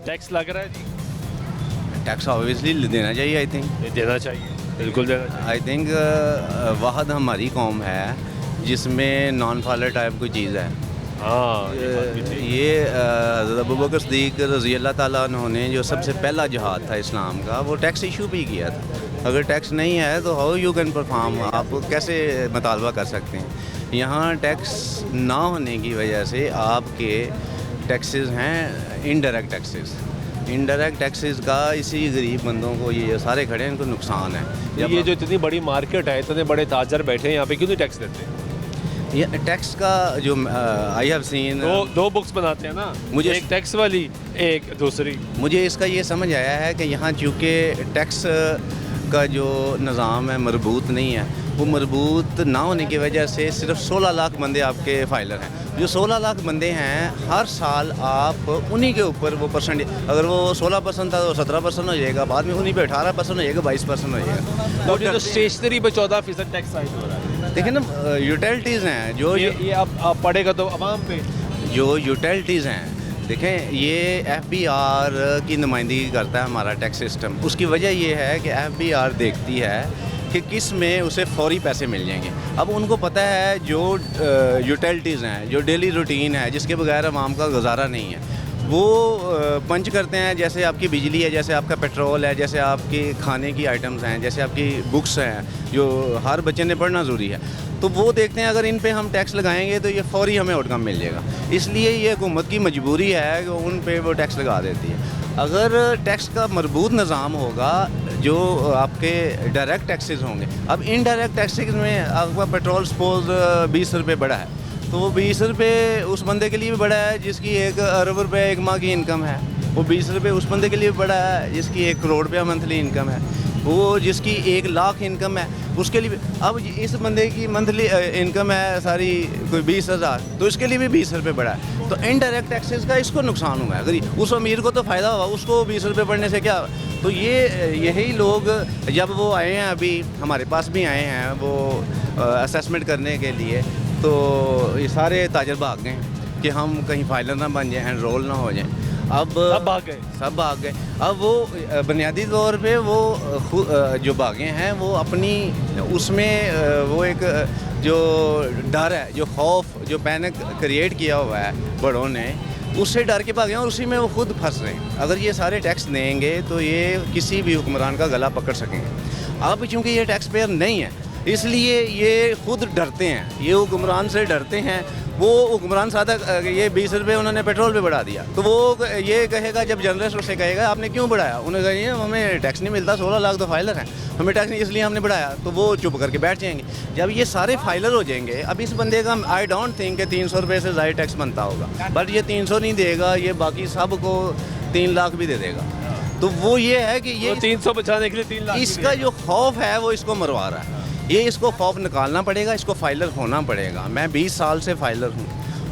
Tax लग रहा है जी? टैक्स ऑब्वियसली देना चाहिए। आई थिंक देना चाहिए, बिल्कुल देना चाहिए। आई थिंक वाहद हमारी कौम है जिसमें नॉन फॉलोअर टाइप कोई चीज़ है। हाँ, ये बात भी ठीक है। ये हज़रत अबू बकर सिद्दीक़ रज़ी अल्लाह ताला अन्हु ने जो सबसे पहला जिहाद था इस्लाम का, वो टैक्स इशू भी किया था। अगर टैक्स नहीं है तो हाउ यू कैन परफॉर्म, आप कैसे मुतालबा कर सकते हैं। यहाँ टैक्स ना होने की वजह से आपके टैक्सेस हैं इनडायरेक्ट टैक्सेस। इनडायरेक्ट टैक्सेस का इसी गरीब बंदों को, ये सारे खड़े हैं, इनको नुकसान है। ये जो इतनी बड़ी मार्केट है, इतने बड़े ताजर बैठे हैं यहाँ पे, क्यों नहीं टैक्स देते? ये टैक्स का जो आई हैव सीन, दो बुक्स बनाते हैं ना, मुझे एक टैक्स वाली, एक दूसरी। मुझे इसका ये समझ आया है कि यहाँ चूँकि टैक्स का जो निज़ाम है मरबूत नहीं है, वो मरबूत ना होने की वजह से सिर्फ 16 लाख बंदे आपके फाइलर हैं। जो 16 लाख बंदे हैं, हर साल आप उन्हीं के ऊपर वो परसेंट, अगर वो 16% था तो 17% हो जाएगा, बाद में उन्हीं पे 18% हो जाएगा, 22% हो जाएगा। तो जो स्टेशनरी पे 14% टैक्स साइड हो रहा है। देखिए ना, यूटिलिटीज़ हैं जो ये आप पड़ेगा तो अवाम पे। जो यूटिलिटीज़ हैं, देखें, ये FBR की नुमाइंदगी करता है हमारा टैक्स सिस्टम। उसकी वजह ये है कि FBR देखती है कि किस में उसे फौरी पैसे मिल जाएंगे। अब उनको पता है जो यूटिलिटीज़ हैं, जो डेली रूटीन है, जिसके बगैर आवाम का गुजारा नहीं है, वो पंच करते हैं। जैसे आपकी बिजली है, जैसे आपका पेट्रोल है, जैसे आपकी खाने की आइटम्स हैं, जैसे आपकी बुक्स हैं जो हर बच्चे ने पढ़ना ज़रूरी है, तो वो देखते हैं अगर इन पे हम टैक्स लगाएंगे तो ये फौरी हमें आउटकम मिल जाएगा। इसलिए ये हुकूमत की मजबूरी है कि उन पे वो टैक्स लगा देती है। अगर टैक्स का मरबूत निज़ाम होगा, जो आपके डायरेक्ट टैक्सेस होंगे, अब इनडायरेक्ट टैक्सेस में आपका पेट्रोल सपोज 20 रुपये बढ़ा है, तो वो 20 रुपये उस बंदे के लिए भी बड़ा है जिसकी 1 अरब रुपये एक माह की इनकम है। वो 20 रुपये उस बंदे के लिए भी बड़ा है जिसकी 1 करोड़ रुपया मंथली इनकम है। वो जिसकी 1 लाख इनकम है उसके लिए भी, अब इस बंदे की मंथली इनकम है सारी कोई 20,000, तो इसके लिए भी 20 रुपये बढ़ा है। तो इनडायरेक्ट टैक्सेस का इसको नुकसान हुआ है। अगर उस अमीर को तो फ़ायदा हुआ, उसको 20 रुपये बढ़ने से क्या। तो यही लोग जब वो आए हैं, अभी हमारे पास भी आए हैं वो असेसमेंट करने के लिए, तो ये सारे ताजर भाग गए कि हम कहीं फाइलर ना बन जाए, एनरोल ना हो जाए। अब सब भाग गए। अब वो बुनियादी तौर पे वो जो भागे हैं वो अपनी उसमें वो एक जो डर है, जो खौफ, जो पैनिक क्रिएट किया हुआ है बड़ों ने, उससे डर के भागे हैं और उसी में वो खुद फंस रहे हैं। अगर ये सारे टैक्स देंगे तो ये किसी भी हुक्मरान का गला पकड़ सकेंगे। अब चूँकि ये टैक्स पेयर नहीं है, इसलिए ये खुद डरते हैं, ये हुक्मरान से डरते हैं। वो हुक्मरान सादा ये 20 रुपये उन्होंने पेट्रोल पे बढ़ा दिया, तो वो ये कहेगा, जब जर्नलिस्ट उससे कहेगा आपने क्यों बढ़ाया, उन्होंने कहा हमें टैक्स नहीं मिलता, 16 लाख तो फाइलर हैं, हमें टैक्स नहीं, इसलिए हमने बढ़ाया। तो वो चुप करके बैठ जाएंगे। जब ये सारे फाइलर हो जाएंगे, अब इस बंदे का आई डोंट थिंक कि 300 रुपये से ज़्यादा टैक्स बनता होगा, बट ये 300 नहीं देगा, ये बाकी सब को 3 लाख भी दे देगा। तो वो ये है कि ये 300 बचाने के लिए 3 लाख, इसका जो खौफ है वो इसको मरवा रहा है। ये इसको खौफ निकालना पड़ेगा, इसको फाइलर होना पड़ेगा। मैं 20 साल से फाइलर हूँ,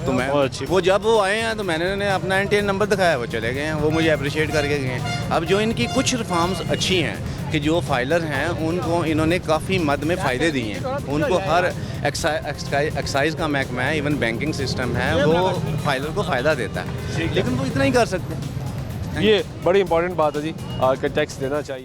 तो मैं वो जब वो आए हैं तो मैंने अपना NTN नंबर दिखाया, वो चले गए हैं, वो मुझे अप्रिशिएट करके गए हैं। अब जो इनकी कुछ रिफॉर्म्स अच्छी हैं कि जो फाइलर हैं उनको इन्होंने काफ़ी मद में फ़ायदे दिए हैं। उनको हर एक्साइज का महकमा है, इवन बैंकिंग सिस्टम है, वो फाइलर को फ़ायदा देता है, लेकिन वो इतना ही कर सकते हैं। ये बड़ी इंपॉर्टेंट बात है जी, कि टैक्स देना चाहिए।